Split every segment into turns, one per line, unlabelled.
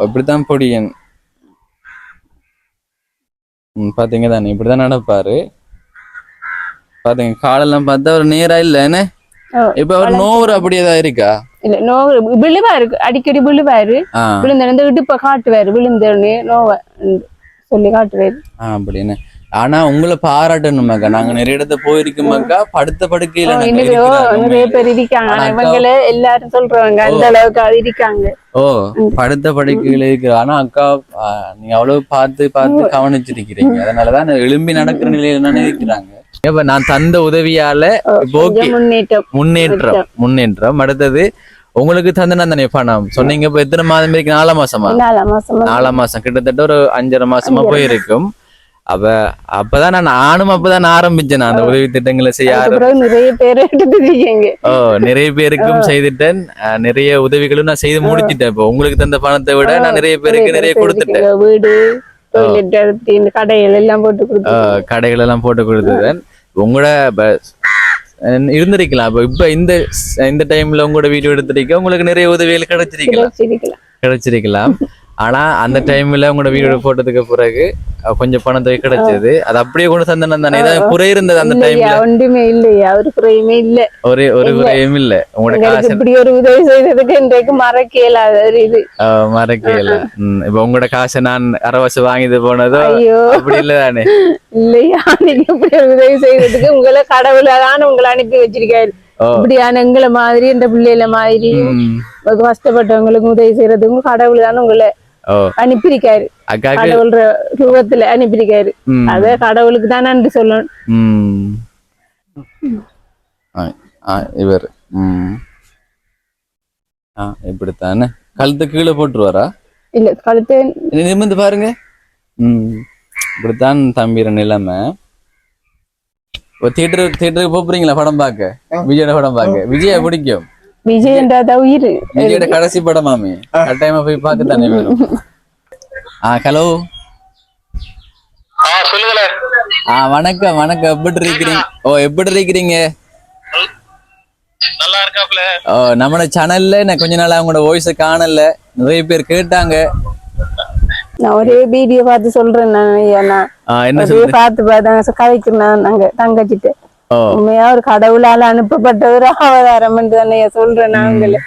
அப்படித்தான் பொடியன் பாத்தீங்க தானே இப்படிதான் நடப்பாரு. பாத்தீங்க காலெல்லாம் பார்த்தா ஒரு நேரா இல்ல என்ன இப்ப அவர் நோறு அப்படியேதான் இருக்கா?
இல்ல நோவு விழுவாரு, அடிக்கடி விழுவாரு. விழுந்த இடுப்ப காட்டுவாரு, விழுந்தோடனே நோவ சொல்லி காட்டுவாரு.
அப்படின்னு. ஆனா உங்களை பாராட்டணுமாக்கா, நாங்க நிறைய இடத்த போயிருக்கோமாக்கா, படுத்த படுக்கையில
நிறைய பேர் இருக்காங்க. இவங்களே எல்லாரும் சொல்றாங்க அந்த அளவுக்கு அது இருக்காங்க.
படுத்த படுக்கையில இருக்கு. ஆனா அக்கா நீங்க அவ்வளவு பார்த்து பார்த்து கவனிச்சிருக்கிறீங்க. அதனாலதான் எழும்பி நடக்கிற நிலையில தானே இருக்கிறாங்க. இப்ப நான் தந்த உதவியால முன்னேற்றம் அடுத்தது உங்களுக்கு தந்தனா தானே பணம் சொன்னீங்க. இப்ப எத்தனை மாதம் இருக்கு? 4 மாசமா? 4 மாசம் கிட்டத்தட்ட ஒரு 5.5 மாசமா போயிருக்கும். அப்பதான் நானும் அப்பதான் ஆரம்பிச்சேன் அந்த உதவி திட்டங்களை செய்ய. நிறைய பேருக்கும் செய்துட்டேன். நிறைய உதவிகளும் நான் செய்து முடிச்சிட்டேன். இப்போ உங்களுக்கு தந்த பணத்தை விட நான் நிறைய பேருக்கு நிறைய கொடுத்துட்டேன். வீடு கடைகள் எல்லாம் போட்டு கொடுத்துட்டேன். உங்களோட இருந்திருக்கலாம். இப்ப இந்த டைம்ல உங்களோட வீடியோ எடுத்திருக்க உங்களுக்கு நிறைய உதவிகள் கிடைச்சிருக்கலாம். ஆனா அந்த டைம்ல உங்களோட வீடியோ போட்டதுக்கு பிறகு கொஞ்சம் பணம் தொகை கிடைச்சது. அது அப்படியே கொண்டு தந்தேன் தானே. ஏதாவது குறை இருந்தது அந்த டைம்ல? ஒன்றுமே இல்லையா, ஒரு குறையுமே இல்ல. ஒரு குறையும் இல்ல. உங்களோட இப்படி ஒரு உதவி செய்ததுக்கு இன்றைக்கு மறக்க இயல. இப்ப உங்களோட காசை நான் அரவாசி வாங்கிட்டு போனதோ அப்படி இல்ல தானே? இல்லையா, நீங்க இப்படி ஒரு உதவி செய்ததுக்கு உங்களை கடவுளான உங்களை அனுப்பி வச்சிருக்காரு. இப்படியான எங்களை மாதிரி இந்த பிள்ளைல மாதிரி கஷ்டப்பட்டவங்களுக்கு உதவி செய்யறதுக்கும் கடவுள் தானே உங்களை அனுப்பியிருக்காரு. கடவுள் ரூபத்துல அனுப்பியிருக்காரு. அத கடவுளுக்கு தான் நன்றி சொல்லணும். இவர் இப்படித்தானே கழுத்து கீழே போட்டுருவாரா? இல்ல, கழுத்து நிமிர்ந்து பாருங்க. இப்படித்தான் தம்பிர நிலைமை. தியேட்டருக்கு போறீங்களா படம் பார்க்க? விஜயோட படம் பார்க்க? விஜய பிடிக்கும்? விஜயோட கடைசி படமாமே, கட்டாயமா போய் பார்க்க தானே வேணும். ஹலோ, வணக்கம். எப்படி இருக்கிறீங்க? எப்படி இருக்கிறீங்க? நல்லா இருக்காப்ல. நம்ம சேனல்ல நான் கொஞ்ச நாளா உங்களோட வாய்ஸ காணல. நிறைய பேர் கேட்டாங்க. நான் ஒரே வீடியோ பார்த்து சொல்றேன். பார்த்து கதைக்கிறேன். நாங்க தங்கச்சிட்டு உண்மையா ஒரு கடவுளால அனுப்பப்பட்ட ஒரு அவதாரம் தானே சொல்றேன். நாங்களே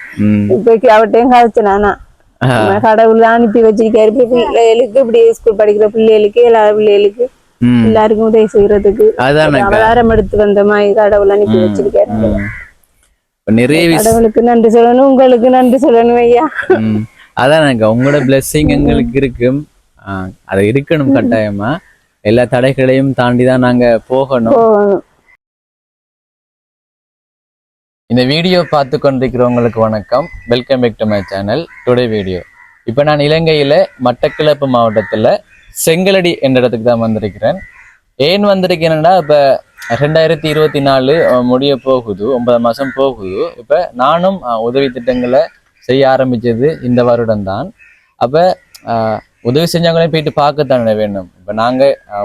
இப்ப அவட்டையும் கதைச்சேன். நானா கடவுள் அனுப்பி வச்சிருக்காரு பிள்ளைகளுக்கு, இப்படி ஸ்கூல் படிக்கிற பிள்ளைகளுக்கு, எல்லா பிள்ளைகளுக்கு எல்லாருக்கும் உதவி செய்யறதுக்கு அவதாரம் எடுத்து வந்த மாதிரி கடவுள் அனுப்பி வச்சிருக்காரு. நிறைய கடவுளுக்கு நன்றி சொல்லணும், உங்களுக்கு நன்றி சொல்லணும் ஐயா. அதான் உங்களோட பிளெஸிங் எங்களுக்கு இருக்கும். அது இருக்கணும் கட்டாயமா. எல்லா தடைகளையும் தாண்டிதான் நாங்க போகணும். இந்த வீடியோ பார்த்து கொண்டிருக்கிறவங்களுக்கு வணக்கம். Welcome back to my channel. Today video இப்போ நான் இலங்கையில மட்டக்களப்பு மாவட்டத்துல செங்கலடி என்ற இடத்துக்கு தான் வந்திருக்கிறேன். ஏன் வந்திருக்கேன்னா, இப்ப 2024 முடிய போகுது, 9 மாசம் போகுது. இப்ப நானும் உதவி திட்டங்களை செய்ய ஆரம்பிச்சது இந்த வருடம் தான். அப்ப உதவி செஞ்சவங்களையும் போயிட்டு பார்க்கத்தானே வேணும். இப்ப நாங்க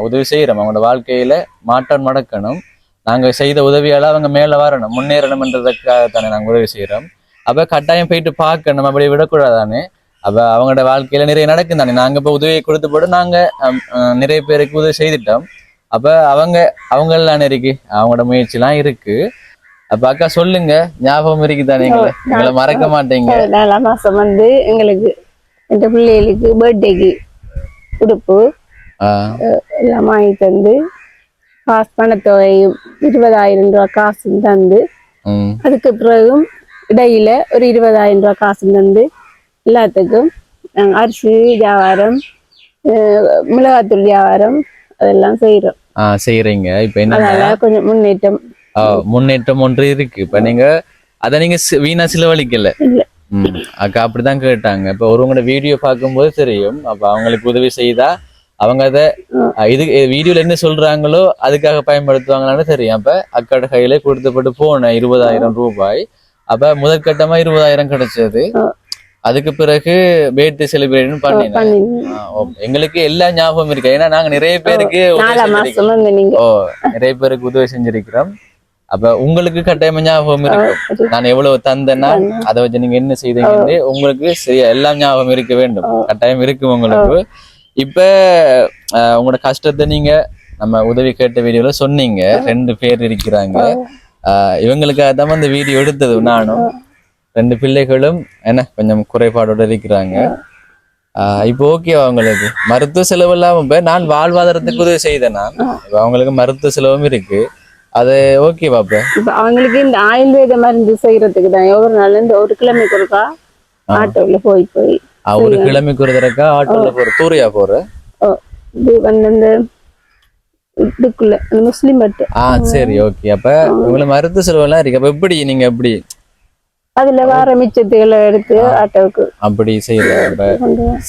உதவி செய்யறோம், அவங்களோட வாழ்க்கையில மாற்றம் நடக்கணும். நாங்க செய்த உதவியால அவங்க மேல வரணும், முன்னேறணும் என்றதுக்காகத்தானே நாங்க உதவி செய்யறோம். அப்ப கட்டாயம் போயிட்டு பார்க்கணும், அப்படி விடக்கூடாதானே. அப்ப அவங்களோட வாழ்க்கையில நிறைய நடக்கும் தானே. நாங்க இப்ப உதவியை கொடுத்து போட்டு நாங்க நிறைய பேருக்கு உதவி செய்துட்டோம். அப்ப அவங்கெல்லாம் இருக்கு, அவங்களோட முயற்சி எல்லாம் இருக்கு. அப்ப அக்கா சொல்லுங்க, ஞாபகம் இருக்குதானே? எங்களை மறக்க மாட்டீங்க.
4 மாசம் எங்களுக்கு இந்த பிள்ளைகளுக்கு பர்த்டேக்கு உடுப்பு எல்லாம் வாங்கி தந்து, காசு பணத்தொகை 20,000 ரூபாய் காசு தந்து, அதுக்கு பிறகும் இடையில ஒரு 20,000 ரூபாய் காசு தந்து எல்லாத்துக்கும் அரிசி வியாபாரம், மிளகாத்தூள் வியாபாரம் அதெல்லாம் செய்யறீங்க.
இப்ப என்ன
கொஞ்சம்
முன்னேற்றம் ஒன்று இருக்கு. இப்ப நீங்க அத நீங்க வீணா செலவழிக்கல. அக்கா அப்படிதான் கேட்டாங்க. இப்ப ஒருவங்களோட வீடியோ பார்க்கும்போது தெரியும். அப்ப அவங்களுக்கு உதவி செய்தா அவங்க அதை இது வீடியோல என்ன சொல்றாங்களோ அதுக்காக பயன்படுத்துவாங்களான்னு தெரியும். அப்ப அக்காட கையில கொடுத்தப்பட்டு போன 20,000 ரூபாய். அப்ப முதற்கட்டமா 20,000 கிடைச்சது. அதுக்கு பிறகு பர்த்டே செலிப்ரேஷன் பண்ணினேன். எங்களுக்கு எல்லா ஞாபகம் இருக்கு. ஏன்னா நாங்க நிறைய பேருக்கு உதவி செஞ்சிருக்கிறோம். அப்ப உங்களுக்கு கட்டாயமா ஞாபகம் இருக்கும் நான் எவ்வளவு தந்தேன்னா அதை வச்சு நீங்க என்ன செய்தீங்கன்னு உங்களுக்கு எல்லாம் ஞாபகம் இருக்க வேண்டும், கட்டாயம் இருக்கும் உங்களுக்கு. இப்ப உங்களோட கஷ்டத்தை நீங்க நம்ம உதவி கேட்ட வீடியோல சொன்னீங்க. 2 பேர் இருக்கிறாங்க, இவங்களுக்காக தான் அந்த வீடியோ எடுத்தது. நானும் 2 பிள்ளைகளும் என்ன கொஞ்சம் குறைபாடோட இருக்கிறாங்க. இப்போ ஓகேவா அவங்களுக்கு மருத்துவ செலவு இல்லாம இப்ப நான் வாழ்வாதாரத்துக்கு உதவி செய்தேன். நான் அவங்களுக்கு மருத்துவ செலவும் இருக்கு, அது ஓகேவா? இப்ப
அவங்களுக்கு இந்த ஆயுர்வேத மருந்து செய்யறதுக்கு தான் ஒரு நாள் இந்த ஒரு கிழமைக்கு ஒருக்கா ஆட்டோல போய்
ஒரு கிழமைக்கு ஒரு தடக்கா ஆட்டோல போற தூரையா போற
இது வந்து இந்த இதுக்குள்ள முஸ்லிம் பட்டு.
சரி ஓகே. அப்ப உங்களுக்கு மருத்துவ செலவு எல்லாம் இருக்கு. அப்ப எப்படி நீங்க எப்படி
அதுல வர மிச்சத்துகளை எடுத்து ஆட்டோவுக்கு
அப்படி செய்யல?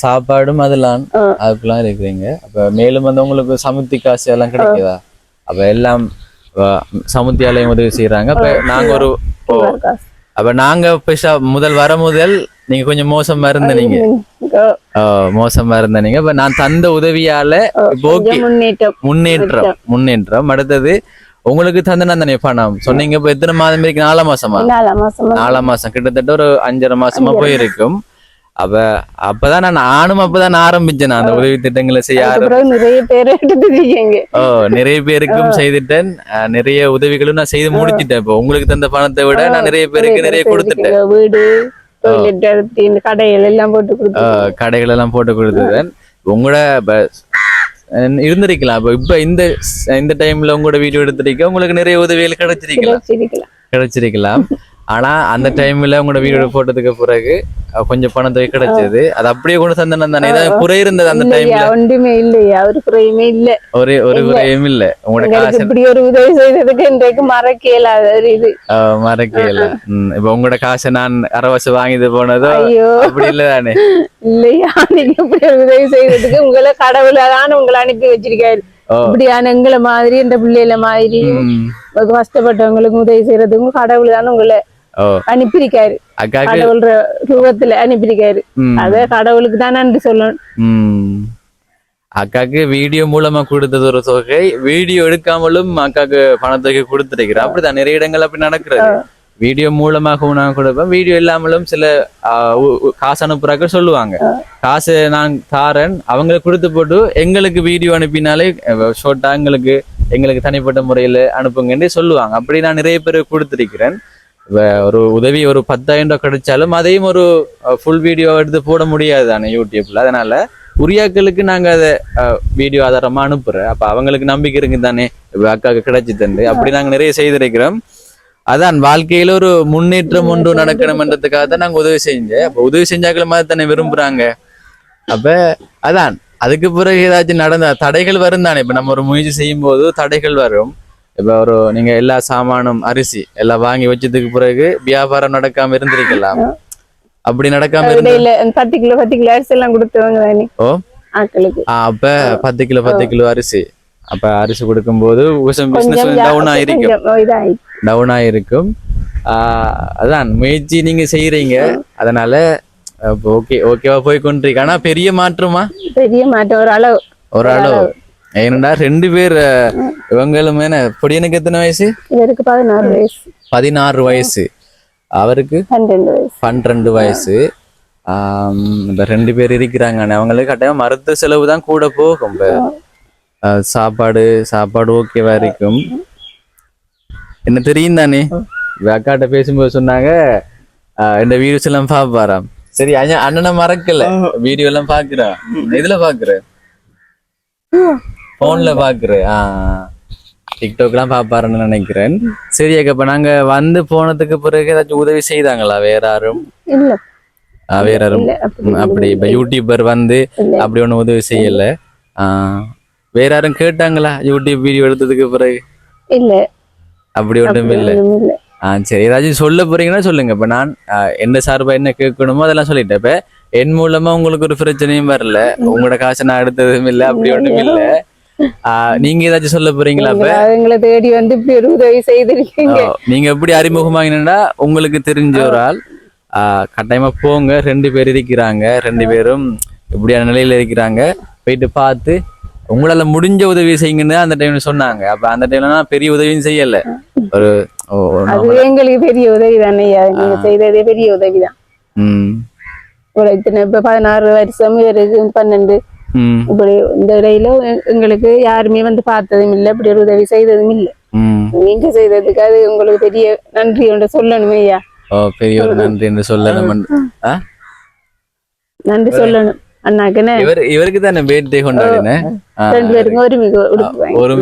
சாப்பாடும் அதெல்லாம் அதுக்கெல்லாம் இருக்கிறீங்க. அப்ப மேலும் வந்து உங்களுக்கு சமுத்தி காசு எல்லாம் கிடைக்குதா? அப்ப எல்லாம் சமுத்தியாலையும் உதவி செய்யறாங்க. அப்ப நாங்க ஒரு அப்ப நாங்க முதல் வர முதல் நீங்க கொஞ்சம் மோசமா இருந்தீங்க, இப்ப நான் தந்த உதவியால முன்னேற்றம். அடுத்தது உங்களுக்கு தந்தனா பணம் சொன்னீங்க. இப்ப எத்தனை மாதம் இருக்கு? 4 மாசமா? 4 மாசம் கிட்டத்தட்ட ஒரு 5.5 மாசமா போயிருக்கும். அப்பதான் நானும் அப்பதான் ஆரம்பிச்சேன் அந்த உதவி திட்டங்களை செய்ய. நிறைய பேருக்கும் செய்துட்டேன், நிறைய உதவிகளும் நான் செய்து முடிச்சிட்டேன். இப்போ உங்களுக்கு தந்த பணத்தை விட நான் நிறைய பேருக்கு நிறைய கொடுத்துட்டேன்.
வீடு கடைகள் எல்லாம்
போட்டு கொடுத்துட்டேன். உங்களோட இருந்திருக்கலாம். இப்ப இந்த டைம்ல உங்களோட வீடியோ எடுத்திருக்க உங்களுக்கு நிறைய உதவிகள் கிடைச்சிருக்கலாம். ஆனா அந்த டைம்ல உங்களோட வீடியோ போட்டதுக்கு பிறகு கொஞ்சம் பணம் தொகை கிடைச்சது. அது அப்படியே கொண்டு தந்தேன் தானே. ஏதாவது குறை இருந்தது அந்த டைம்ல?
ஒன்றுமே இல்லையா, ஒரு குறையுமே இல்ல,
ஒரு குறையும் இல்ல. உங்களோட காசு
இப்படி ஒரு உதவி செய்ததுக்கு இன்றைக்கு மறக்க இயலாத ஒரு இது
மறக்க இயல. இப்ப உங்களோட காசை நான் அரவசை வாங்கிட்டு போனதோ அப்படி இல்லதானே?
இல்லையா, நீங்க இப்படி ஒரு உதவி செய்ததுக்கு உங்களை கடவுளான உங்களை அனுப்பி வச்சிருக்காரு. இப்படியான எங்களை மாதிரி இந்த பிள்ளைல மாதிரி கஷ்டப்பட்டவங்களுக்கு உதவி செய்யறதுக்கும் கடவுள் தானே உங்களை அனுப்பியிருக்காரு. கடவுள் ரூபத்துல அனுப்பியிருக்காரு. அத கடவுளுக்கு தான் நன்றி சொல்லணும்.
அக்காக்கு வீடியோ மூலமா கொடுத்தது ஒரு தொகை, வீடியோ எடுக்காமலும் அக்காக்கு பணத்தொகை கொடுத்துருக்கிறேன். அப்படிதான் நிறைய இடங்கள் அப்படி நடக்கிறது. வீடியோ மூலமாக நான் கொடுப்பேன், வீடியோ இல்லாமலும் சில காசு அனுப்புறாக்க சொல்லுவாங்க, காசு நான் தாரேன் அவங்களுக்கு கொடுத்து போட்டு எங்களுக்கு வீடியோ அனுப்பினாலே ஷோர்ட்டா எங்களுக்கு தனிப்பட்ட முறையில அனுப்புங்கன்னு சொல்லுவாங்க. அப்படி நான் நிறைய பேர் கொடுத்துருக்கிறேன். ஒரு உதவி ஒரு 10,000 ரூபாய் கிடைச்சாலும் அதையும் ஒரு ஃபுல் வீடியோ எடுத்து போட முடியாது தானே யூடியூப்ல. அதனால உரியாக்களுக்கு நாங்க அதை வீடியோ ஆதாரமா அனுப்புறேன். அப்ப அவங்களுக்கு நம்பிக்கை இருக்கு தானே அக்காவுக்கு கிடைச்சி தந்து. அப்படி நாங்க நிறைய செய்திருக்கிறோம். அதான் வாழ்க்கையில ஒரு முன்னேற்றம் ஒன்று நடக்கணும்ன்றதுக்காக தான் நாங்க உதவி செஞ்சேன். அப்ப உதவி செஞ்சாக்கள் மாதிரி தானே விரும்புறாங்க. அப்ப அதான் அதுக்கு பிறகு ஏதாச்சும் நடந்த தடைகள் வரும் தானே. இப்ப நம்ம ஒரு முயற்சி செய்யும் போது தடைகள் வரும். இப்ப நீங்க எல்லா சாமானும் அரிசி எல்லாம் வாங்கி வச்சதுக்கு பிறகு வியாபாரம் நடக்காம இருந்திருக்கலாம். அப்படி நடக்காம
10 கிலோ அரிசி எல்லாம் கொடுத்தவங்க தானே.
அப்ப 10 கிலோ அரிசி அப்ப அரிசி கொடுக்கும் போது டவுன் ஆயிருக்கும். அதான் முயற்சி நீங்க செய்யறீங்க. அதனால ஓகேவா போய் கொண்டிருக்கு. ஆனா பெரிய மாற்றமா?
பெரிய மாற்றம் ஒரு அளவு.
ஏன்னா 2 பேர் இவங்களும் என்ன பொடியனுக்கு எத்தனை வயசு?
இவருக்கு 16 வயசு.
16 வயசு, அவருக்கு 12 வயசு. இப்ப 2 பேர் இருக்கிறாங்க. அவங்களுக்கு கட்டாயம் மருத்துவ செலவு தான் கூட போகும். சாப்பாடு ஓகேவா இருக்கும். என்ன தெரியும் தானே, அக்காட்ட பேசும்போது சொன்னாங்க இந்த வீடியோஸ் எல்லாம் பாப்பாராம். சரி அண்ணனை மறக்கல, வீடியோ எல்லாம் பாக்குறேன். இதுல பாக்குறேன், போன்ல பாக்குறேன், டிக்டாக் எல்லாம் பாப்பாருன்னு நினைக்கிறேன். சரி அக்கா, இப்ப நாங்க வந்து போனதுக்கு பிறகு ஏதாச்சும் உதவி செய்தாங்களா வேற யாரும்? வேற யாரும் அப்படி இப்ப யூடியூபர் வந்து அப்படி ஒண்ணு உதவி செய்யல. வேற யாரும் கேட்டாங்களா யூடியூப் வீடியோ எடுத்ததுக்கு பிறகு?
இல்ல,
அப்படி ஒன்றும் இல்ல. சரி, ஏதாச்சும் சொல்ல போறீங்கன்னா சொல்லுங்க. இப்ப நான் என்ன சார்பா என்ன கேட்கணுமோ அதெல்லாம் சொல்லிட்டேன். இப்ப என் மூலமா உங்களுக்கு ஒரு பிரச்சனையும் வரல, உங்களோட காசை நான் எடுத்ததும் இல்ல, அப்படி ஒன்றும் இல்ல. நீங்க ஏதாச்சும் சொல்ல போறீங்களா? இப்ப
எங்களை தேடி வந்து இப்படி ஒரு உதவி செய்திருக்கீங்க.
நீங்க எப்படி அறிமுகமாகினா உங்களுக்கு தெரிஞ்ச ஒரு ஆள் கட்டாயமா போங்க. 2 பேர் இருக்கிறாங்க, 2 பேரும் இப்படியான நிலையில இருக்கிறாங்க. போயிட்டு பார்த்து உங்களால முடிஞ்ச உதவி செய்யுங்கன்னு அந்த டைம்ல சொன்னாங்க. அப்ப அந்த டைம்ல நான் பெரிய உதவியும் செய்யல, ஒரு
அது எங்களுக்கு பெரிய உதவி தானே ஐயா, நீங்க செய்ததே பெரிய உதவிதான். ஒரு இத்தனை இப்ப 16 வருஷம் இவருக்கு 12 இப்படி இந்த இடையில எங்களுக்கு யாருமே வந்து பார்த்ததும் இல்லை, இப்படி ஒரு உதவி செய்ததும் இல்லை. நீங்க செய்ததுக்கு அது உங்களுக்கு பெரிய நன்றி ஒன்று சொல்லணுமே ஐயா.
பெரிய ஒரு நன்றி என்று சொல்லணும்.
நன்றி சொல்லணும் அண்ணாக்குன்னு.
இவருக்கு தானே பேர்தே கொண்டாடினேன்.
2 பேருக்கும் ஒரு மிக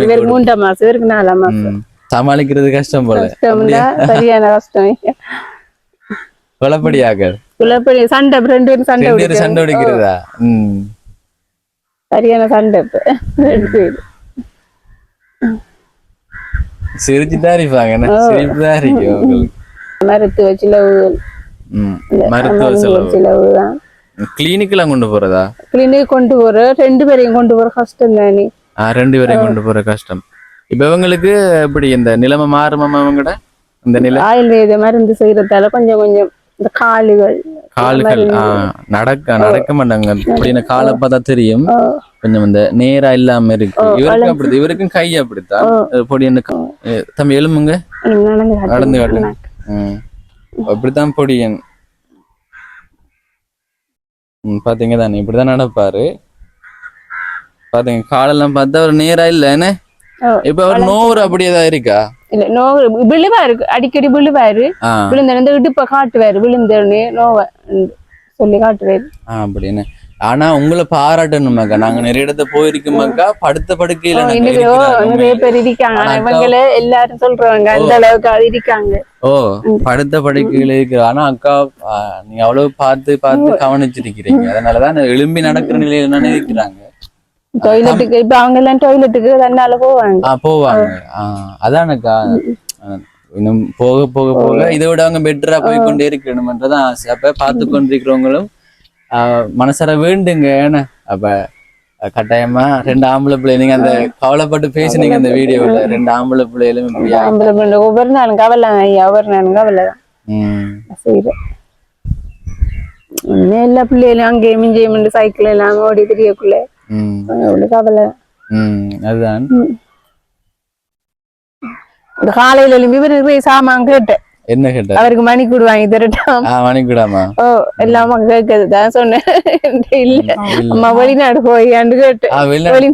இவருக்கு 3ஆம் மாசம், இவருக்கு 4ஆம் மாசம்.
சமாளிக்கிறது கஷ்டம் போல.
சரியான கஷ்டம்.
குழப்படியாக
சண்டை 2 பேரும்
சண்டை அடிக்கிறதா?
சரியான சண்டை. 2 பேரும்
சிரிச்சுதான் இருப்பாங்க. சிரிப்புதான் இருக்கும் உங்களுக்கு.
மருத்துவ செலவு தான்.
கிளினிக் எல்லாம் கொண்டு போறதா?
கிளினிக் கொண்டு போற 2 பேரையும் கொண்டு போற கஷ்டம் தானே.
2 பேரையும் கொண்டு போற கஷ்டம். இப்ப இவங்களுக்கு எப்படி இந்த நிலைமை மாறுமா? அவங்கட இந்த நிலை
ஆயுர்வேத மருந்து செய்யறதால கொஞ்சம் கொஞ்சம் இந்த கால்கள்
நடக்க மாட்டாங்க. அப்படின்னு காலை பார்த்தா தெரியும் கொஞ்சம் இந்த நேரா இல்லாம இருக்கு. இவருக்கும் அப்படி, இவருக்கும் கை அப்படித்தான். பொடி தம்பி எலும்புங்க நடந்து காட்டுங்க. அப்படித்தான் பொடியன் பாத்தீங்க தானே, இப்படிதான் நடப்பாரு. பாத்தீங்க காலெல்லாம் பார்த்தா ஒரு நேரா இல்ல என்ன. இப்ப அவர் நோவுற அப்படியேதான் இருக்கா?
இல்ல நோவு விழுவாரு, அடிக்கடி விழுவாரு. விழுந்த இடுப்ப காட்டுவாரு, விழுந்தோடனே நோவ சொல்லி காட்டுவாரு.
அப்படின்னு. ஆனா உங்களை பாராட்டணுமாக்கா, நாங்க நிறைய இடத்த போயிருக்கோமாக்கா. படுத்த படுக்கையில
நிறைய பேர் இருக்காங்க. இவங்களே எல்லாரும் சொல்றாங்க அந்த அளவுக்கு அது இருக்காங்க.
படுத்த படுக்கையில இருக்கு. ஆனா அக்கா நீங்க அவ்வளவு பார்த்து கவனிச்சிருக்கிறீங்க. அதனாலதான் எழும்பி நடக்கிற நிலையில தானே இருக்கிறாங்க.
டாய்லெட்டுக்கு இப்ப அவங்க எல்லாம் டாய்லெட்டுக்கு தன்னால போவாங்க.
அதானக்கா இன்னும் போக போக போக இதை விட அவங்க பெட்டரா போய் கொண்டே இருக்கணும்ன்றதான் ஆசை. அப்ப பார்த்து கொண்டிருக்கிறவங்களும் மனசார வேண்டுங்க. ஏன்னா அப்ப கட்டாயமா 2 ஆம்பளை பிள்ளை, நீங்க அந்த கவலைப்பட்டு பேசுனீங்க அந்த வீடியோல. 2 ஆம்பளை பிள்ளைகளும்
ஒவ்வொரு நாளும் கவலை ஐயா, ஒவ்வொரு நாளும் கவலைதான். எல்லா பிள்ளைகளும் அங்கேயும் இங்கேயும் சைக்கிள் எல்லாம் ஓடி தெரியக்குள்ள கவலை.
அதுதான்
காலையில எழும்பி சாமான் கேட்டேன்.
என்ன கேட்ட?
அவருக்கு மணிக்கூடு வாங்கி தரட்டும்.
மணிக்கூடாமா?
எல்லாமா கேக்குதுதான் சொன்னேன். இல்ல அம்மா வெளிநாடு போயாண்டு கேட்டு.
வெளிநாடு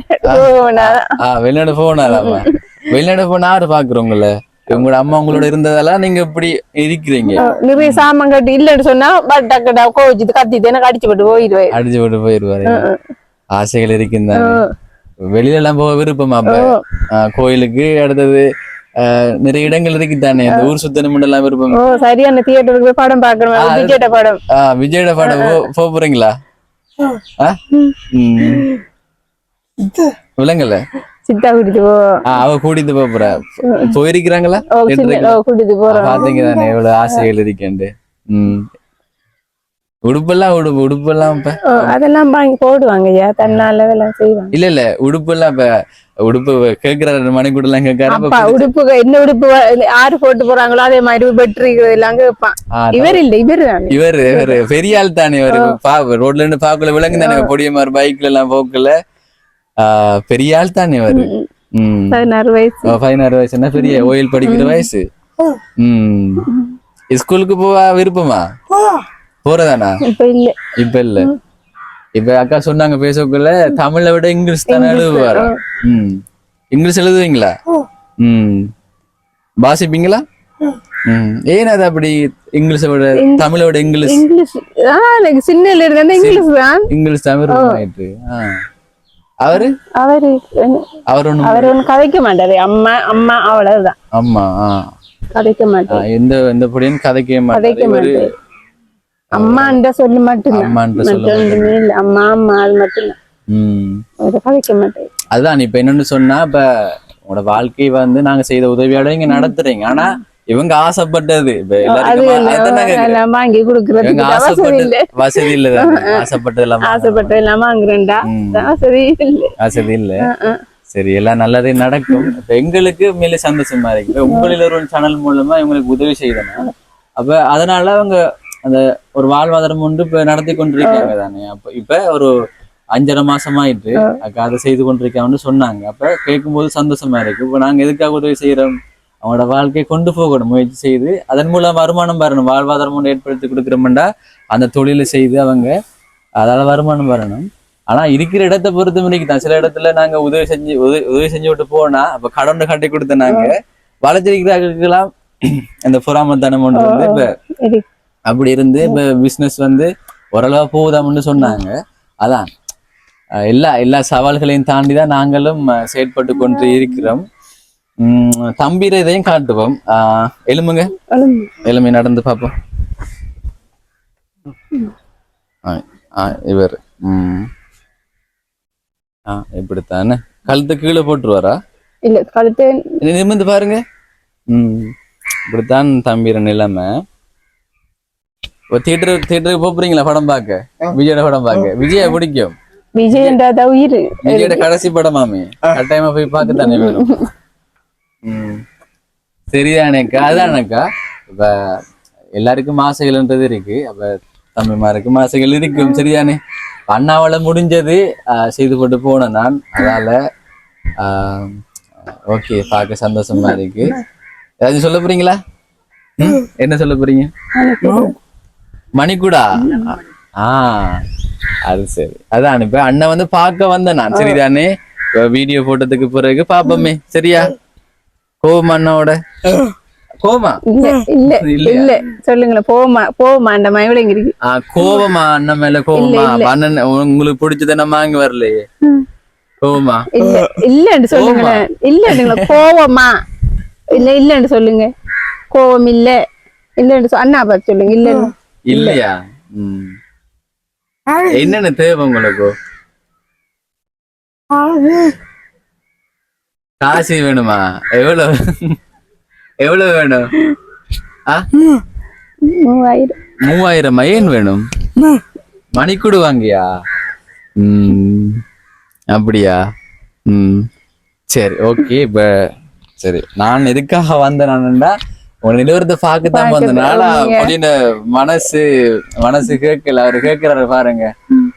போனாராமா? வெளிநாடு போனா யாரு பாக்குறவங்கள? உங்களோட அம்மா உங்களோட இருந்ததெல்லாம் நீங்க இப்படி இருக்கிறீங்க.
நிறைய சாமான் கட்டு இல்லன்னு சொன்னா டக்கடா கோவிச்சுட்டு கத்திட்டு எனக்கு அடிச்சு போட்டு
போயிருவாரு. ஆசைகள் இருக்குந்தானே. வெளியில எல்லாம் போக விருப்பமா? கோயிலுக்கு அடுத்தது நிறைய இடங்கள் இருக்குதானே. இந்த ஊர் சுத்தணும் எல்லாம் விருப்பம்.
சரியான தியேட்டருக்கு போய் படம் பாக்கணும்.
விஜயோட படம் போறீங்களா? விலங்கல்ல
சித்தா கூட்டிட்டு போ.
அவ கூட்டிட்டு போற போயிருக்கிறாங்களா?
கூட்டிட்டு போற
பாத்தீங்க தானே எவ்வளவு ஆசைகள் இருக்கேன். உடுப்பெல்லாம்
அதெல்லாம் வாங்கி போடுவாங்க ஐயா, தன்னால அதெல்லாம் செய்வாங்க.
இல்ல உடுப்பெல்லாம் இப்ப உடுப்பு கேக்குறாரு, மணிக்கூட எல்லாம் கேட்காரு.
உடுப்பு என்ன உடுப்பு யாரு போட்டு போறாங்களோ அதே மாதிரி பெட்ரி எல்லாம் கேட்பான்.
இவரு பெரிய ஆள் தானே. இவரு ரோட்ல இருந்து பாக்கல விலங்கு தானே. பொடியமார் பைக்ல எல்லாம் போக்கல பெரிய ஆள் தானே. இவரு
16
வயசு என்ன பெரிய ஓயில் படிக்கிற வயசு. ஸ்கூலுக்கு போவா விருப்பமா? போறதானா? இப்ப இல்ல. இப்ப அக்கா சொன்னாங்க பேசக்குள்ள தமிழை விட இங்கிலீஷ் தானே எழுதுவாரு. இங்கிலீஷ் எழுதுவீங்களா? வாசிப்பீங்களா? ஏன் அது அப்படி? இங்கிலீஷை விட தமிழை விட இங்கிலீஷ்
சின்னல இருந்து
இங்கிலீஷ் தமிழ் ஆயிட்டு. அவரு
ஒண்ணு கதைக்க மாட்டாரு. அம்மா அம்மா அவ்வளவுதான்.
அம்மா
கதைக்க மாட்டாரு.
எந்த பொடியும் கதைக்க மாட்டாரு.
அம்மா சொல்லு மட்டும்தான். அம்மா அம்மா அது மட்டும்தான் கதைக்க மாட்டேன்.
அதுதான் இப்ப என்னன்னு சொன்னா, இப்ப உங்களோட வாழ்க்கை வந்து நாங்க செய்த உதவியோட இங்க நடத்துறீங்க. ஆனா இவங்க ஆசைப்பட்டது
வாங்கி கொடுக்கறது
வசதி இல்ல.
ஆசைப்பட்டதெல்லாம் வாங்குறேன்டா,
வசதி இல்ல. சரி, எல்லாம் நல்லதே நடக்கும். இப்ப எங்களுக்கு மேலே சந்தோஷமா இருக்கு. உங்களில் ஒரு சேனல் மூலமா இவங்களுக்கு உதவி செய்யணும். அப்ப அதனால அவங்க அந்த ஒரு வாழ்வாதாரம் ஒன்று இப்ப நடத்தி கொண்டிருக்காங்க தானே. அப்ப இப்ப ஒரு 5.5 மாசமாயிட்டு அக்கா அதை செய்து கொண்டிருக்காங்கன்னு சொன்னாங்க. அப்ப கேட்கும்போது சந்தோஷமா இருக்கு. இப்ப நாங்க எதுக்காக உதவி செய்யறோம் அவங்களோட வாழ்க்கையை கொண்டு போகணும் முயற்சி செய்து அதன் மூலம் வருமானம் வரணும். வாழ்வாதாரம் ஒன்று ஏற்படுத்தி கொடுக்குறோம்டா அந்த தொழிலை செய்து அவங்க அதால வருமானம் வரணும். ஆனா இருக்கிற இடத்தை பொறுத்த வரைக்கும் தான் சில இடத்துல நாங்க உதவி செஞ்சு விட்டு போனா அப்ப கடனை கட்டி கொடுத்த நாங்க வளர்ச்சிருக்கிறார்களுக்கெல்லாம் அந்த பொறாமத்தனம் ஒன்று வந்து இப்ப அப்படி இருந்து இப்ப பிசினஸ் வந்து ஓரளவா போகுதாம்னு சொன்னாங்க. அதான் எல்லா சவால்களையும் தாண்டிதான் நாங்களும் செயற்பட்டு கொண்டு இருக்கிறோம். தம்பிர இதையும் காட்டுவோம். எலும்புங்க எலும்பி நடந்து பார்ப்போம். இவர் இப்படித்தானே கழுத்து கீழே போட்டுருவாரா? இல்ல கழுத்து நிமிர்ந்து பாருங்க. இப்படித்தான் தம்பிர நிலைமை. தியேட்டருக்கு போறீங்களா படம் பார்க்க? விஜயோட படம் பார்க்க? விஜய பிடிக்கும். விஜயோட கடைசி படமாமே கட்டாயமா போய் பார்க்கத்தானே வேணும். சரிதானேக்கா? அதானக்கா இப்ப எல்லாருக்கும் ஆசைகள்ன்றது இருக்கு. அப்ப தம்பிமாருக்கும் ஆசைகள் இருக்கும். சரிதானே? அண்ணாவால முடிஞ்சது செய்து போட்டு போனேன் நான். அதால ஓகே பார்க்க சந்தோஷமா இருக்கு. ஏதாச்சும் சொல்ல போறீங்களா? என்ன சொல்ல போறீங்க? மணிக்கூடா? அது சரி. அதான் இப்ப அண்ணன் வந்து பார்க்க வந்தேன் நான். சரிதானே? வீடியோ போட்டதுக்கு பிறகு பாப்போமே. சரியா? கோவமா அண்ணாவோட? கோவமா? இல்ல சொல்லுங்களேன். போவமா அந்த மயவளைங்க இருக்கு. கோவமா அண்ணன் மேல கோவமா? அண்ணன் உங்களுக்கு பிடிச்சது நம்ம அங்க வரலையே. கோவமா? இல்லன்னு சொல்லுங்களேன். இல்லன்னு கோவமா? இல்லன்னு சொல்லுங்க. கோவம் இல்லன்னு அண்ணா பார்த்து சொல்லுங்க. இல்லன்னு இல்லையா? என்னென்ன தேவை உங்களுக்கு? காசு வேணுமா? எவ்வளவு வேணும்? 3000 ஏன் வேணும்? மணிக்கூடு வாங்கியா? அப்படியா? சரி ஓகே. இப்ப சரி நான் எதுக்காக வந்தேன்னா உங்க நிலவரத்தை பார்க்கத்தான் வந்தனால மனசு கேட்கல. அவரு கேட்கிறாரு பாருங்க.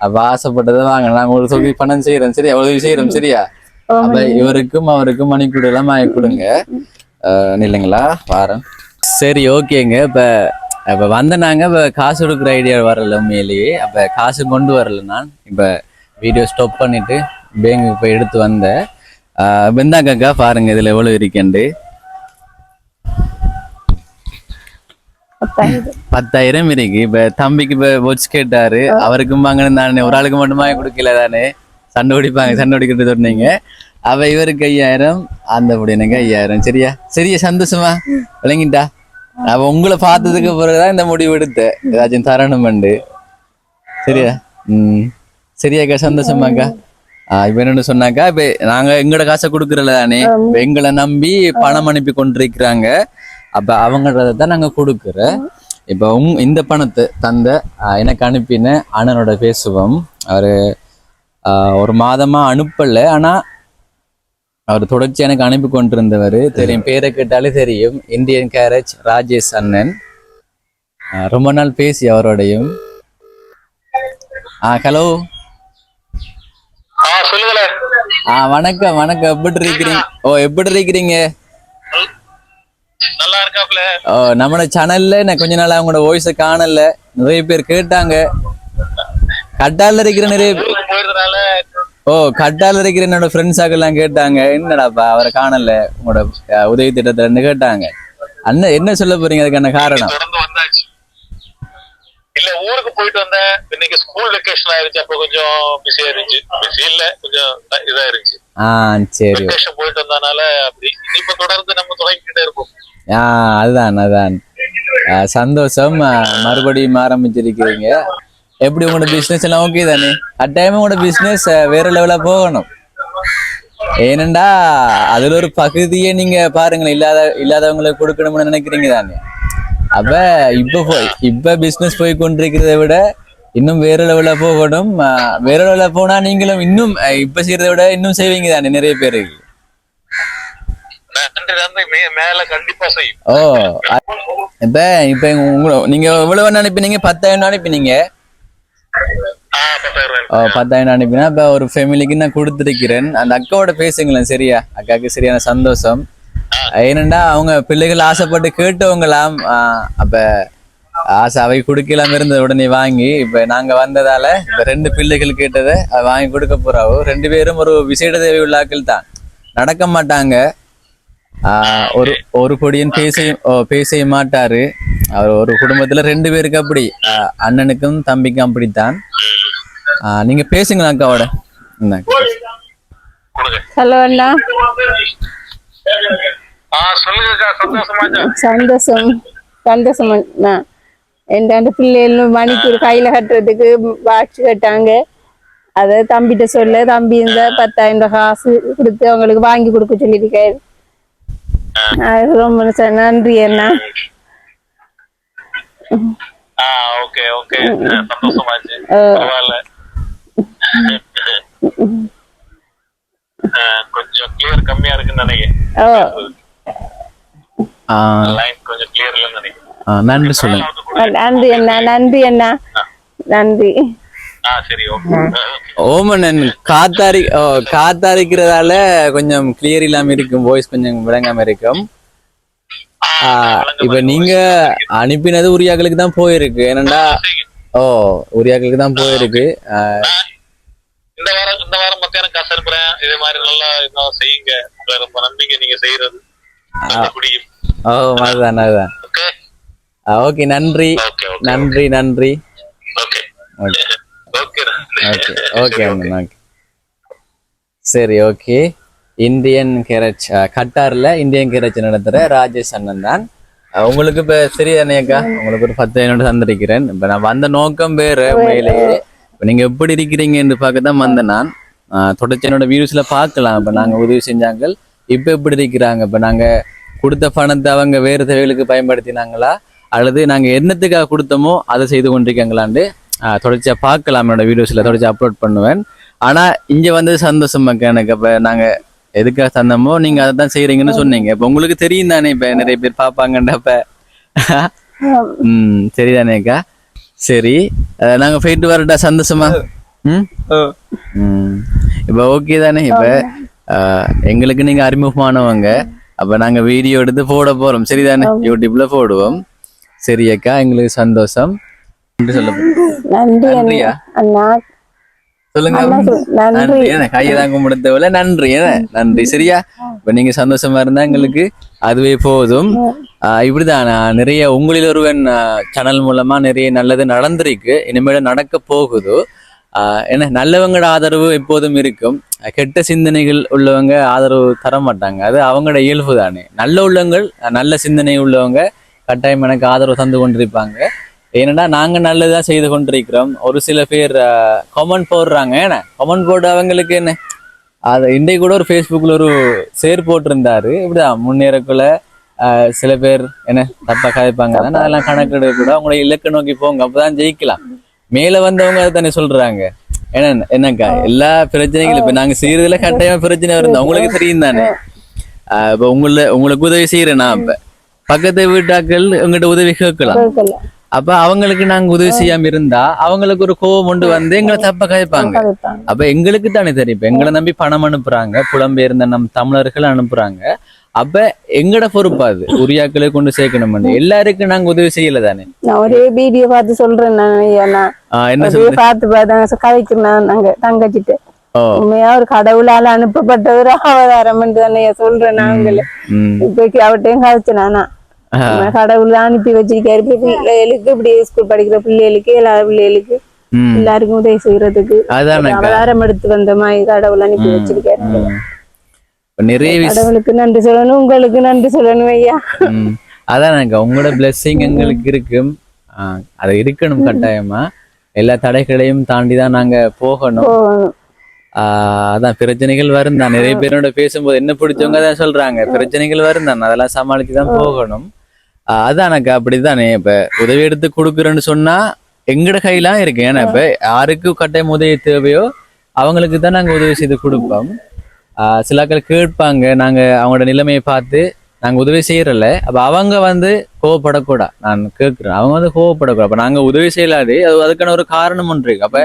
அப்ப ஆசைப்பட்டதை வாங்க நாங்க ஒரு சொல்லி பணம் செய்யறோம். சரியா? உதவி செய்யறோம். சரியா? அப்ப இவருக்கும் அவருக்கும் மணிக்கூட எல்லாம் வாங்கி கொடுங்க. இல்லைங்களா? வாரம். சரி ஓகேங்க. இப்ப வந்தனாங்க. இப்ப காசு கொடுக்குற ஐடியா வரல உண்மையிலேயே. அப்ப காசு கொண்டு வரல. நான் இப்ப வீடியோ ஸ்டாப் பண்ணிட்டு பேங்குக்கு போய் எடுத்து வந்தேன். வெந்தாக்கா பாருங்க இதுல எவ்வளவு இருக்கேன். 10,000 இருக்கு. இப்ப தம்பிக்கு இப்ப வாட்ச் கேட்டாரு. அவருக்கும் வாங்கணும் தானே. ஒரு ஆளுக்கு மட்டும் வாங்கி கொடுக்கல தானே. சண்டை பிடிக்கிட்டு சொன்னீங்க. அவ இவருக்கு 5,000 அந்த எனக்கு 5,000. சரியா? சரியா? சந்தோஷமா விளங்கிட்டா? அவ உங்களை பார்த்ததுக்கு பிறகுதான் இந்த முடிவு எடுத்த ஏதாச்சும் தரணும். சரியா? சரியாக்கா? சந்தோஷமாக்கா? இப்ப என்னன்னு சொன்னாக்கா இப்ப நாங்க எங்களோட காசை கொடுக்கறல தானே. எங்களை நம்பி பணம் அனுப்பி கொண்டிருக்கிறாங்க. அப்ப அவங்கதான் நாங்க கொடுக்குறோம். இப்ப இந்த பணத்தை தந்த எனக்கு அனுப்பின அண்ணனோட பேசுவோம். அவரு ஒரு மாதமா அனுப்பல. ஆனா அவர் தொடர்ச்சி எனக்கு அனுப்பி கொண்டிருந்தவர். தெரியும், பேரை கேட்டாலே தெரியும். இந்தியன் கேரேஜ் ராஜேஷ் அண்ணன். ரொம்ப நாள் பேசி அவரோடையும். ஹலோ. வணக்கம் வணக்கம். எப்படி இருக்கிறீங்க? எப்படி இருக்கிறீங்க?
நல்லா இருக்காப்ல.
நம்ம சேனல்ல நான் கொஞ்ச நாள் அவங்களோட வாய்ஸ காணல. நிறைய பேர் கேட்டாங்க. கட்டால இருக்கிற நிறைய கட்டால இருக்கிற என்னோட ஃப்ரெண்ட்ஸாக எல்லாம் கேட்டாங்க. என்னடாப்பா அவரை காணல உங்களோட உதவி திட்டத்துல கேட்டாங்க. அண்ணன் என்ன சொல்ல போறீங்க? அதுக்கான காரணம்?
இல்ல ஊருக்கு போயிட்டு வந்தேன். இன்னைக்கு ஸ்கூல் வெக்கேஷன் ஆயிருச்சு. அப்ப கொஞ்சம் பிஸியா இருந்துச்சு. பிஸி இல்ல, கொஞ்சம் இதா இருந்துச்சு.
சரி.
வெக்கேஷன் போயிட்டு வந்தனால அப்படி. இப்ப தொடர்ந்து நம்ம தொடங்கிட்டே இருப்போம்.
அதுதான் சந்தோஷம். மறுபடியும் ஆரம்பிச்சிருக்கிறீங்க. எப்படி உங்களோட பிசினஸ் எல்லாம் ஓகே தானே? அட்டையமா உங்களோட பிசினஸ் வேற லெவலா போகணும். ஏனண்டா அதுல ஒரு பகுதியே நீங்க பாருங்களேன் இல்லாதவங்களுக்கு கொடுக்கணும்னு நினைக்கிறீங்க தானே. அப்ப இப்ப பிசினஸ் போய் கொண்டிருக்கிறத விட இன்னும் வேற லெவலா போகணும். வேற லெவலா போனா நீங்களும் இன்னும் இப்ப செய்யறத விட இன்னும் செய்வீங்க தானே நிறைய பேருக்கு. இப்ப நீங்க எவ்வளவு அனுப்பினீங்க? 10,000 அனுப்பினீங்க. 10,000 அனுப்பினா இப்ப ஒரு ஃபேமிலிக்கு நான் கொடுத்துருக்கிறேன். அந்த அக்காவோட பேசுங்களேன். சரியா? அக்காவுக்கு சரியான சந்தோஷம். ஏனண்டா அவங்க பிள்ளைகள் ஆசைப்பட்டு கேட்டவங்களாம். அப்ப ஆசை அவை குடுக்கலாம் இருந்தது உடனே வாங்கி இப்ப நாங்க வந்ததால இப்ப 2 பிள்ளைகள் கேட்டதை வாங்கி கொடுக்க போறாவோ. 2 பேரும் ஒரு விசேட தேவை உள்ளாக்கள் தான், நடக்க மாட்டாங்க. ஒரு பொடியன் பேச மாட்டாரு. அவர் ஒரு குடும்பத்துல 2 பேருக்கு அப்படி, அண்ணனுக்கும் தம்பிக்கும் அப்படித்தான். நீங்க பேசுங்களா அக்காவோட.
ஹலோ அண்ணா. சந்தோஷம் சந்தோஷம் அண்ணா. என் பிள்ளைகள் மணிக்கூர் கையில கட்டுறதுக்கு வாட்ச் கட்டாங்க. அதை தம்பிகிட்ட சொல்ல, தம்பி இந்த 10,000 காசு கொடுத்து அவங்களுக்கு வாங்கி கொடுக்க சொல்லியிருக்காரு. ரொம்ப நன்றி அண்ணா.
கொஞ்சம் கிளியர் கம்மியா இருக்குன்னு நினைக்கிறேன். கொஞ்சம் கிளியர் இல்லைன்னு நினைக்கிறேன்.
நன்றி சொல்லுங்க.
நன்றி அண்ணா. நன்றி அண்ணா. நன்றி.
ஓமன் காத்தாரிக்கிறதால கொஞ்சம் கிளியர் இல்லாம இருக்கும், வாய்ஸ் கொஞ்சம் விளங்காம இருக்கும். இப்ப நீங்க அனுப்பினது உரியாக்களுக்கு தான் போயிருக்கு. என்னண்டா உரியாக்களுக்கு தான் போயிருக்கு.
இந்த வாரம் மத்தியானம் காசு அனுப்புறேன். இதே மாதிரி நல்லா செய்யுங்க. ரொம்ப நம்பிக்கை நீங்க செய்யறது.
அதுதான். ஓகே, நன்றி நன்றி நன்றி. ஓகே. சரி, ஓகே. இந்தியன் கேரட் கட்டார்ல இந்தியன் கேரட் நடத்துற ராஜேஷ் அண்ணன் தான். உங்களுக்கு இப்ப சரியானேக்கா, உங்களுக்கு ஒரு 10,000 தந்திருக்கிறேன். இப்ப நான் வந்த நோக்கம் வேற உண்மையிலேயே. இப்ப நீங்க எப்படி இருக்கிறீங்கன்னு பார்க்க தான் வந்தேன் நான். தொடர்ச்சி என்னோட வீடியோஸ்ல பார்க்கலாம். இப்ப நாங்க உதவி செஞ்சாங்க, இப்ப எப்படி இருக்கிறாங்க, இப்ப நாங்க கொடுத்த பணத்தை அவங்க வேறு தேவைகளுக்கு பயன்படுத்தினாங்களா, அல்லது நாங்க என்னத்துக்காக கொடுத்தோமோ அதை செய்து கொண்டிருக்காங்களான்னு தொடர்ச்சியா பார்க்கலாம். என்னோட வீடியோஸ்ல தொடர்ச்சி அப்லோட் பண்ணுவேன். ஆனா இங்க வந்து சந்தோஷம் எனக்கு. அப்ப நாங்க எதுக்காக தந்தோமோ நீங்க அதை தான் செய்யறீங்கன்னு சொன்னீங்க. இப்ப உங்களுக்கு தெரியும் தானே, இப்ப நிறைய பேர் பாப்பாங்கன்றப்ப. சரிதானேக்கா. சரி, நாங்க போயிட்டு வரட்டா சந்தோஷமா. இப்ப ஓகே தானே. இப்ப எங்களுக்கு நீங்க அறிமுகமானவங்க. அப்ப நாங்க வீடியோ எடுத்து போட போறோம். சரிதானே, யூடியூப்ல போடுவோம். சரி அக்கா, எங்களுக்கு சந்தோஷம். நன்றியா சொல்லுங்க. கையதான் கும்பிடுத்தவில்லை. நன்றி. சரியா, இப்ப நீங்க சந்தோஷமா இருந்தா எங்களுக்கு அதுவே போதும். இப்படிதான் நிறைய உங்களில் ஒருவன் சேனல் மூலமா நிறைய நல்லது நடந்திருக்கு, இனிமேல நடக்க போகுது. ஏன்னா நல்லவங்களோட ஆதரவு எப்போதும் இருக்கும். கெட்ட சிந்தனைகள் உள்ளவங்க ஆதரவு தர மாட்டாங்க, அது அவங்களோட இயல்பு தானே. நல்ல உள்ளவங்கள், நல்ல சிந்தனை உள்ளவங்க கட்டாயம் எனக்கு ஆதரவு தந்து கொண்டிருப்பாங்க. ஏன்னா நாங்க நல்லதுதான் செய்து கொண்டிருக்கிறோம். ஒரு சில பேர் கமெண்ட் போடுறாங்க. ஏன்னா கமெண்ட் போட்டு அவங்களுக்கு என்ன, அது இன்றைக்கு கூட ஒரு ஃபேஸ்புக்கில் ஒரு ஷேர் போட்டிருந்தாரு. இப்படிதான் முன்னேறக்குள்ள சில பேர் என்ன தப்பா கதைப்பாங்க தான், அதெல்லாம் கணக்கெடு கூட அவங்களோட இலக்கை நோக்கி போங்க, அப்பதான் ஜெயிக்கலாம். மேல வந்தவங்க அதை தானே சொல்றாங்க. என்னக்கா எல்லா பிரச்சனைகளும் இப்ப நாங்க செய்யறதுல கட்டாயமா பிரச்சனை வருது, அவங்களுக்கு தெரியும் தானே. இப்ப உங்களுக்கு உதவி செய்யறேன்னா, இப்ப பக்கத்து வீட்டாக்கள் உங்ககிட்ட உதவி கேட்கலாம். அப்ப அவங்களுக்கு நாங்க உதவி செய்யாம இருந்தா அவங்களுக்கு ஒரு கோபம் கொண்டு வந்து எங்களை தப்ப கதைப்பாங்க. அப்ப எங்களுக்கு தானே தெரியும். இப்ப எங்களை நம்பி பணம் அனுப்புறாங்க, புலம்பெயர்ந்த நம் தமிழர்கள் அனுப்புறாங்க. அப்ப எங்கட பொறுப்பாது உரியாக்களை கொண்டு சேர்க்கணும். எல்லாருக்கும் நாங்க உதவி செய்யல தானே.
நான் ஒரே வீடியோ பார்த்து சொல்றேன். என்ன பார்த்து கதைக்கிறேன் நாங்க தங்கச்சிட்டு. உண்மையா ஒரு கடவுளால அனுப்பப்பட்ட ஒரு அவதாரம் தானே சொல்றேன். நாங்களே இப்ப அவட்டையும் கதைச்சேன். நானா கடவுள் அனுப்பி வச்சிருக்காரு பிள்ளைகளுக்கு, இப்படி ஸ்கூல் படிக்கிற பிள்ளைகளுக்கு, எல்லா பிள்ளைகளுக்கு எல்லாருக்கும் உதவி செய்யறதுக்கு அவதாரம் எடுத்து வந்த மாதிரி கடவுள் அனுப்பி வச்சிருக்காரு.
நிறைய
கடவுளுக்கு நன்றி சொல்லணும், உங்களுக்கு நன்றி சொல்லணும் ஐயா.
அதான் உங்களோட பிளெஸிங் எங்களுக்கு இருக்கும், அது இருக்கணும் கட்டாயமா. எல்லா தடைகளையும் தாண்டிதான் நாங்க போகணும். அதான் பிரச்சனைகள் வரும் தான். நிறைய பேரோட பேசும்போது என்ன பிடிச்சவங்க தான் சொல்றாங்க, பிரச்சனைகள் வரும் தான், அதெல்லாம் சமாளிச்சுதான் போகணும். அதான் எனக்கு அப்படித்தானே. இப்ப உதவி எடுத்து கொடுக்குறேன்னு சொன்னா எங்கட கையெல்லாம் இருக்கு. ஏன்னா இப்ப யாருக்கு கட்டாயம் உதவி தேவையோ அவங்களுக்கு தான் நாங்க உதவி செய்து கொடுப்போம். சிலாக்கள் கேட்பாங்க, நாங்க அவங்களோட நிலைமையை பார்த்து நாங்க உதவி செய்யறல. அப்ப அவங்க வந்து கோவப்படக்கூடாது. நான் கேட்கிறேன், அவங்க வந்து கோவப்படக்கூடாது. அப்ப நாங்க உதவி செய்யலாது, அதுக்கான ஒரு காரணம் ஒன்று இருக்கு. அப்ப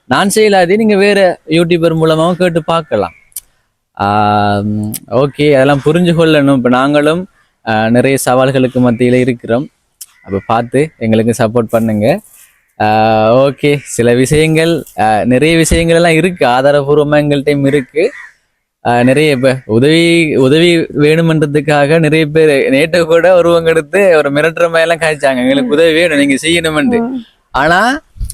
நான் செய்யலாது, நீங்க வேற யூடியூபர் மூலமாவும் கேட்டு பார்க்கலாம். ஓகே, அதெல்லாம் புரிஞ்சு கொள்ளணும். இப்போ நாங்களும் நிறைய சவால்களுக்கு மத்தியில் இருக்கிறோம். அப்போ பார்த்து எங்களுக்கு சப்போர்ட் பண்ணுங்க. ஓகே, சில விஷயங்கள் நிறைய விஷயங்கள் எல்லாம் இருக்கு, ஆதாரபூர்வமாக எங்கள்கிட்டையும் இருக்கு. நிறைய இப்போ உதவி வேணுமன்றதுக்காக நிறைய பேர் நேற்று கூட ஒருவங்க எடுத்து ஒரு மிரட்டுற மாதிரிலாம் காய்ச்சாங்க, எங்களுக்கு உதவி வேணும் நீங்க செய்யணும்னு. ஆனா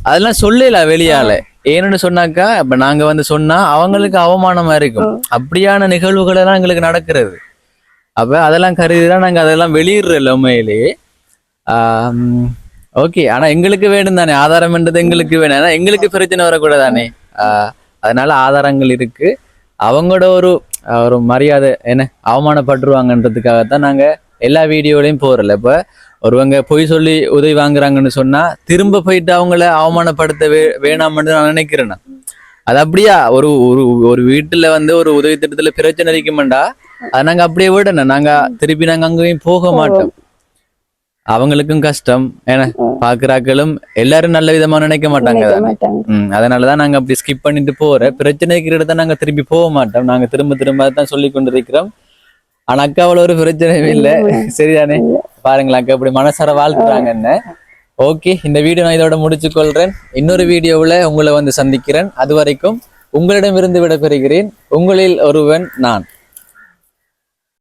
அதெல்லாம் சொல்லல வெளியால. ஏன்னு சொன்னாக்கா இப்ப நாங்க வந்து சொன்னா அவங்களுக்கு அவமானமா இருக்கும். அப்படியான நிகழ்வுகள் எல்லாம் எங்களுக்கு நடக்கிறது. அப்ப அதெல்லாம் கருதிதான் நாங்க அதெல்லாம் வெளியிடுறோம் உண்மையிலேயே. ஓகே, ஆனா எங்களுக்கு வேணும் தானே ஆதாரம்ன்றது, எங்களுக்கு வேணும். ஆனா எங்களுக்கு பிரச்சனை வரக்கூடாதானே. அதனால ஆதாரங்கள் இருக்கு. அவங்களோட ஒரு மரியாதை என்ன அவமானப்பட்டுருவாங்கன்றதுக்காகத்தான் நாங்க எல்லா வீடியோலையும் போறல. இப்ப ஒருவங்க பொய் சொல்லி உதவி வாங்குறாங்கன்னு சொன்னா திரும்ப போயிட்டு அவங்கள அவமானப்படுத்த வேணாம்னு நான் நினைக்கிறேன்னா, அது அப்படியா ஒரு ஒரு வீட்டுல வந்து ஒரு உதவி திட்டத்துல பிரச்சனை இருக்குமெண்டா அதை நாங்க அப்படியே விடணும். நாங்க திருப்பி நாங்க அங்கேயும் போக மாட்டோம். அவங்களுக்கும் கஷ்டம், ஏன்னா பாக்குறாக்களும் எல்லாரும் நல்ல விதமா நினைக்க மாட்டாங்க. அதனாலதான் நாங்க அப்படி ஸ்கிப் பண்ணிட்டு போறோம். பிரச்சனைக்கு இடத்த நாங்க திருப்பி போக மாட்டோம். நாங்க திரும்ப தான் சொல்லி கொண்டு இருக்கிறோம். ஆனா அக்காவோட ஒரு பிரச்சனையும் இல்லை. சரிதானே? பாருங்களா அக்கா இப்படி மனசார வாழ்த்துறாங்கன்னு. ஓகே, இந்த வீடியோ நான் இதோட முடிச்சு கொள்றேன். இன்னொரு வீடியோவில் உங்களை வந்து சந்திக்கிறேன். அது வரைக்கும் உங்களிடமிருந்து விடைபெறுகிறேன். உங்களில் ஒருவன் நான்.